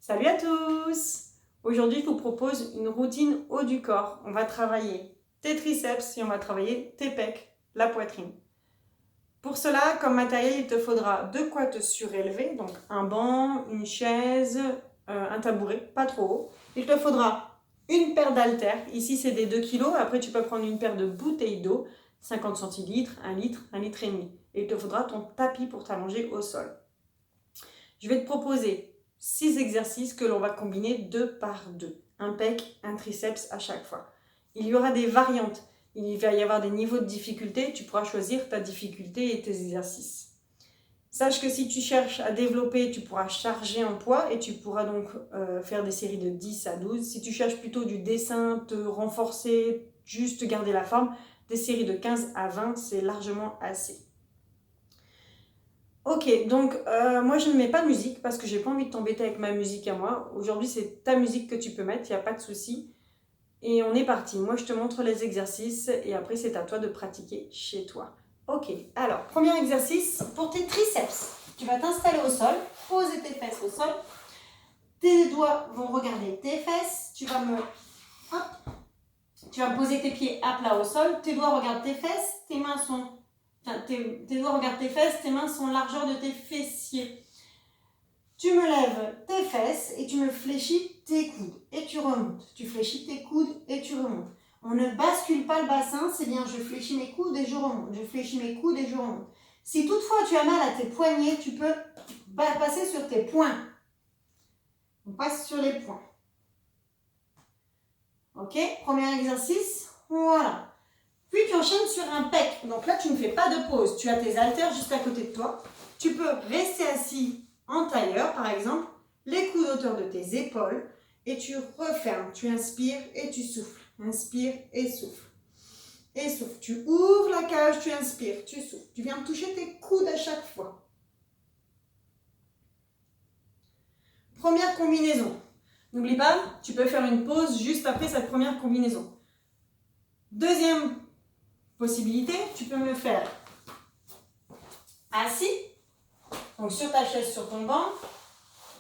Salut à tous! Aujourd'hui, je vous propose une routine haut du corps. On va travailler tes triceps et on va travailler tes pecs, la poitrine. Pour cela, comme matériel, il te faudra de quoi te surélever, donc un banc, une chaise, un tabouret, pas trop haut. Il te faudra une paire d'haltères, ici c'est des 2 kg, après tu peux prendre une paire de bouteilles d'eau, 50 centilitres, 1 litre, 1 litre et demi. Et il te faudra ton tapis pour t'allonger au sol. Je vais te proposer 6 exercices que l'on va combiner 2 par 2. Un pec, un triceps à chaque fois. Il y aura des variantes. Il va y avoir des niveaux de difficulté. Tu pourras choisir ta difficulté et tes exercices. Sache que si tu cherches à développer, tu pourras charger en poids et tu pourras donc faire des séries de 10 à 12. Si tu cherches plutôt du dessin, te renforcer, juste garder la forme, des séries de 15 à 20, c'est largement assez. Ok, donc moi je ne mets pas de musique parce que j'ai pas envie de t'embêter avec ma musique à moi. Aujourd'hui c'est ta musique que tu peux mettre, il n'y a pas de souci. Et on est parti. Moi je te montre les exercices et après c'est à toi de pratiquer chez toi. Ok, alors premier exercice pour tes triceps. Tu vas t'installer au sol, poser tes fesses au sol. Tes doigts vont regarder tes fesses. Tu vas me poser tes pieds à plat au sol. Tes doigts regardent tes fesses. Tes mains sont... tes doigts regardent tes fesses, tes mains sont largeur de tes fessiers. Tu me lèves tes fesses et tu me fléchis tes coudes et tu remontes. Tu fléchis tes coudes et tu remontes. On ne bascule pas le bassin, c'est bien je fléchis mes coudes et je remonte. Je fléchis mes coudes et je remonte. Si toutefois tu as mal à tes poignets, tu peux passer sur tes poings. On passe sur les poings. Ok, premier exercice, voilà. Puis tu enchaînes sur un pec. Donc là, tu ne fais pas de pause. Tu as tes haltères juste à côté de toi. Tu peux rester assis en tailleur, par exemple, les coudes hauteur de tes épaules. Et tu refermes. Tu inspires et tu souffles. Inspire et souffle. Et souffle. Tu ouvres la cage, tu inspires, tu souffles. Tu viens toucher tes coudes à chaque fois. Première combinaison. N'oublie pas, tu peux faire une pause juste après cette première combinaison. Deuxième possibilité, tu peux me le faire assis, donc sur ta chaise, sur ton banc,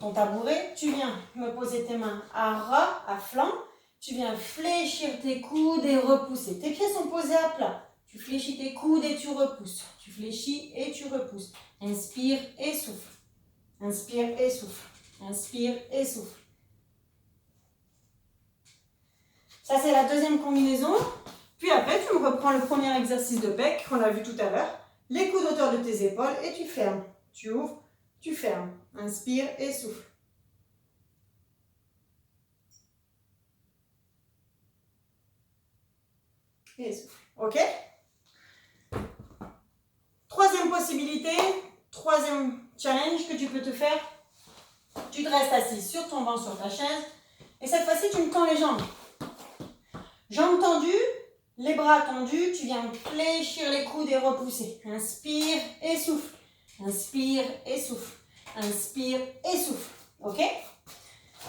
ton tabouret, tu viens me poser tes mains à ras, à flanc, tu viens fléchir tes coudes et repousser. Tes pieds sont posés à plat, tu fléchis tes coudes et tu repousses, tu fléchis et tu repousses. Inspire et souffle, inspire et souffle, inspire et souffle. Ça c'est la deuxième combinaison. Puis après, tu me reprends le premier exercice de pec qu'on a vu tout à l'heure. Les coudes hauteur de tes épaules et tu fermes. Tu ouvres, tu fermes. Inspire et souffle. Et souffle. Ok? Troisième possibilité, troisième challenge que tu peux te faire. Tu te restes assis sur ton banc, sur ta chaise. Et cette fois-ci, tu me tends les jambes. Jambes tendues. Les bras tendus, tu viens fléchir les coudes et repousser. Inspire et souffle. Inspire et souffle. Inspire et souffle. Ok?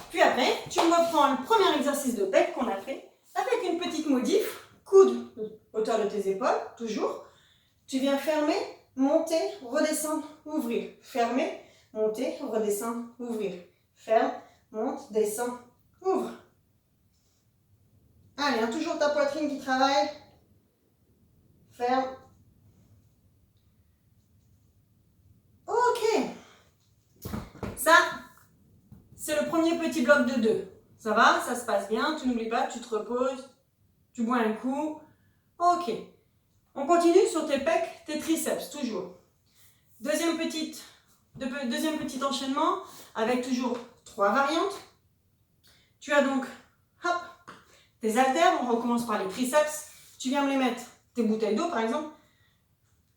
Puis après, tu me reprends le premier exercice de pec qu'on a fait avec une petite modif. Coude hauteur de tes épaules, toujours. Tu viens fermer, monter, redescendre, ouvrir. Fermer, monter, redescendre, ouvrir. Ferme, monte, descend, ouvre. Allez, toujours ta poitrine qui travaille. Ferme. Ok. Ça, c'est le premier petit bloc de 2. Ça va? Ça se passe bien. Tu n'oublies pas, tu te reposes. Tu bois un coup. Ok. On continue sur tes pecs, tes triceps, toujours. Deuxième petit enchaînement avec toujours 3 variantes. Tu as donc, hop, tes haltères, on recommence par les triceps. Tu viens me les mettre, tes bouteilles d'eau par exemple,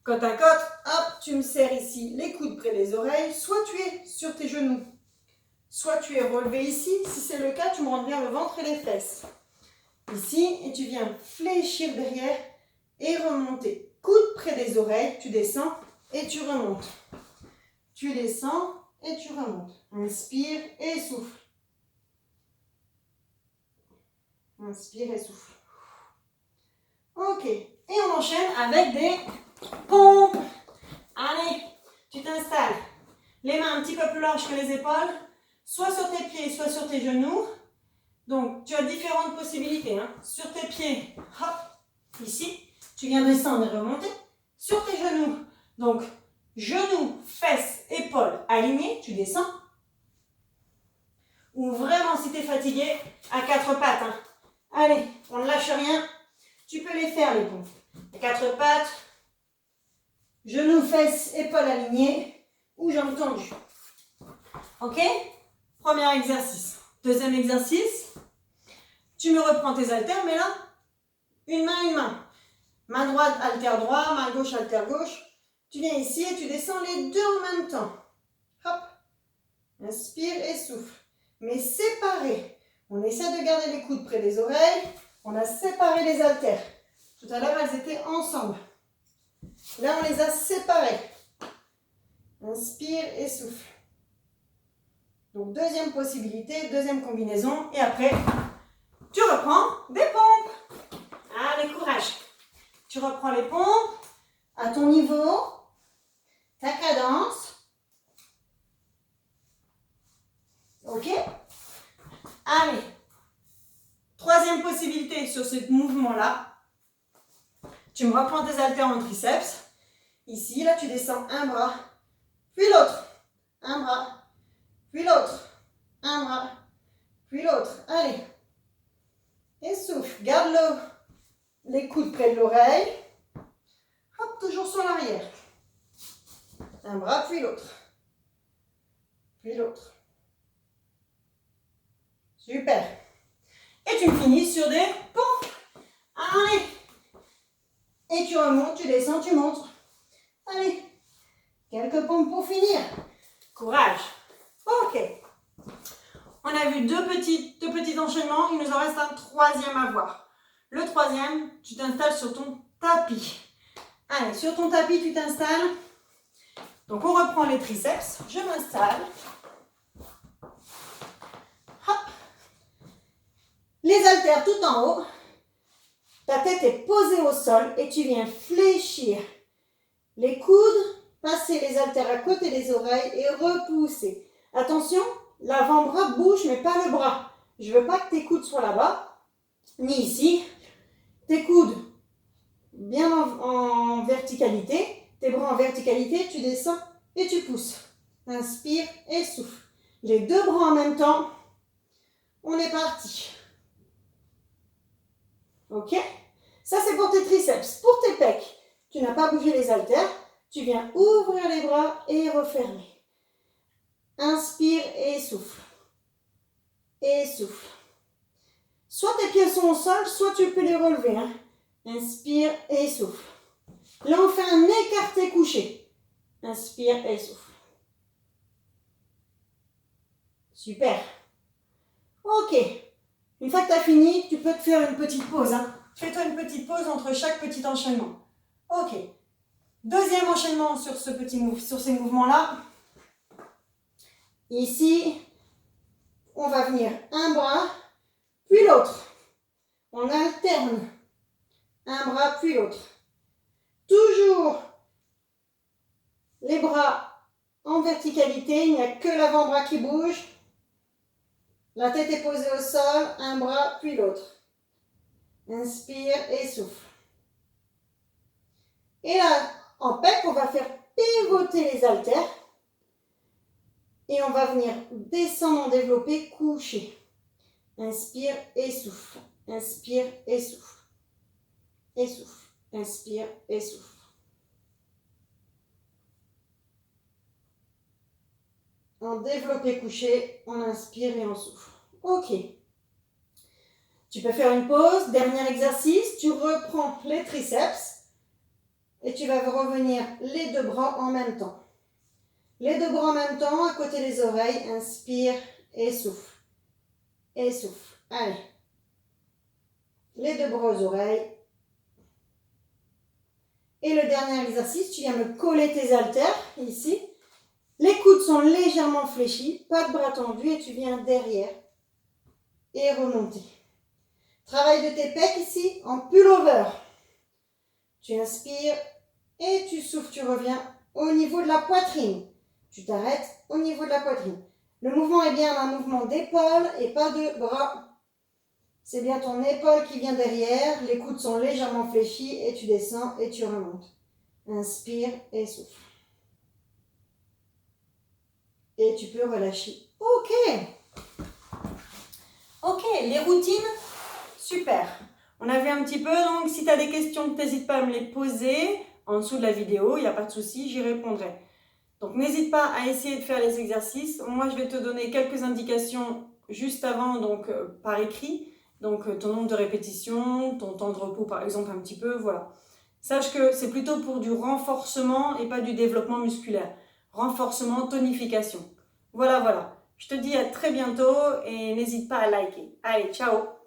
côte à côte, hop, tu me serres ici les coudes près des oreilles, soit tu es sur tes genoux, soit tu es relevé ici. Si c'est le cas, tu me rentres bien le ventre et les fesses. Ici, et tu viens fléchir derrière et remonter. Coude près des oreilles, tu descends et tu remontes. Tu descends et tu remontes. Inspire et souffle. Inspire et souffle. Ok. Et on enchaîne avec des pompes. Allez, tu t'installes. Les mains un petit peu plus larges que les épaules. Soit sur tes pieds, soit sur tes genoux. Donc, tu as différentes possibilités. Hein. Sur tes pieds, hop, ici, tu viens descendre et remonter. Sur tes genoux, donc, genoux, fesses, épaules alignés, tu descends. Ou vraiment, si tu es fatigué, à quatre pattes. Hein. Allez, on ne lâche rien. Tu peux les faire, les pompes. À quatre pattes, genoux, fesses, épaules alignées ou jambes tendues. Ok? Premier exercice. Deuxième exercice. Tu me reprends tes haltères, mais là, une main, une main. Main droite, haltère droit, main gauche, haltère gauche. Tu viens ici et tu descends les deux en même temps. Hop. Inspire et souffle. Mais séparé. On essaie de garder les coudes près des oreilles. On a séparé les haltères. Tout à l'heure, elles étaient ensemble. Là, on les a séparées. Inspire et souffle. Donc, deuxième possibilité, deuxième combinaison. Et après, tu reprends des pompes. Allez, courage. Tu reprends les pompes à ton niveau, ta cadence. Ok? Allez. Troisième possibilité sur ce mouvement-là. Tu me reprends tes haltères en triceps. Ici, là, tu descends un bras, puis l'autre. Un bras, puis l'autre. Un bras, puis l'autre. Allez. Et souffle. Garde les coudes près de l'oreille. Hop, toujours sur l'arrière. Un bras, puis l'autre. Puis l'autre. Super. Et tu finis sur des pompes. Allez. Et tu remontes, tu descends, tu montes. Allez. Quelques pompes pour finir. Courage. Ok. On a vu deux petits enchaînements. Il nous en reste un troisième à voir. Le troisième, tu t'installes sur ton tapis. Allez, sur ton tapis, tu t'installes. Donc, on reprend les triceps. Je m'installe. Hop. Les haltères tout en haut. Ta tête est posée au sol et tu viens fléchir les coudes, passer les haltères à côté des oreilles et repousser. Attention, l'avant-bras bouge mais pas le bras. Je ne veux pas que tes coudes soient là-bas, ni ici. Tes coudes bien en verticalité, tes bras en verticalité, tu descends et tu pousses. Inspire et souffle. Les deux bras en même temps. On est parti. Ok? Ça, c'est pour tes triceps. Pour tes pecs, tu n'as pas bougé les haltères. Tu viens ouvrir les bras et refermer. Inspire et souffle. Et souffle. Soit tes pieds sont au sol, soit tu peux les relever. Hein. Inspire et souffle. Là, on fait un écarté couché. Inspire et souffle. Super. Ok. Une fois que tu as fini, tu peux te faire une petite pause. Hein. Fais-toi une petite pause entre chaque petit enchaînement. Ok. Deuxième enchaînement sur ces mouvements-là. Ici, on va venir un bras, puis l'autre. On alterne. Un bras, puis l'autre. Toujours les bras en verticalité. Il n'y a que l'avant-bras qui bouge. La tête est posée au sol. Un bras, puis l'autre. Inspire et souffle. Et là, en pec, on va faire pivoter les haltères. Et on va venir descendre en développé couché. Inspire et souffle. Inspire et souffle. Et souffle. Inspire et souffle. En développé couché, on inspire et on souffle. Ok. Tu peux faire une pause. Dernier exercice. Tu reprends les triceps. Et tu vas revenir les deux bras en même temps. Les deux bras en même temps, à côté des oreilles. Inspire et souffle. Et souffle. Allez. Les deux bras aux oreilles. Et le dernier exercice, tu viens me coller tes haltères, ici. Les coudes sont légèrement fléchis, pas de bras tendus, et tu viens derrière. Et remonter. Travail de tes pecs ici, en pullover. Tu inspires et tu souffles, tu reviens au niveau de la poitrine. Tu t'arrêtes au niveau de la poitrine. Le mouvement est bien un mouvement d'épaule et pas de bras. C'est bien ton épaule qui vient derrière, les coudes sont légèrement fléchis et tu descends et tu remontes. Inspire et souffle. Et tu peux relâcher. Ok. Ok, les routines, super. On a vu un petit peu, donc si tu as des questions, n'hésite pas à me les poser en dessous de la vidéo, il n'y a pas de souci, j'y répondrai. Donc n'hésite pas à essayer de faire les exercices. Moi, je vais te donner quelques indications juste avant, donc par écrit. Donc ton nombre de répétitions, ton temps de repos par exemple un petit peu, voilà. Sache que c'est plutôt pour du renforcement et pas du développement musculaire. Renforcement, tonification. Voilà, voilà. Je te dis à très bientôt et n'hésite pas à liker. Allez, ciao!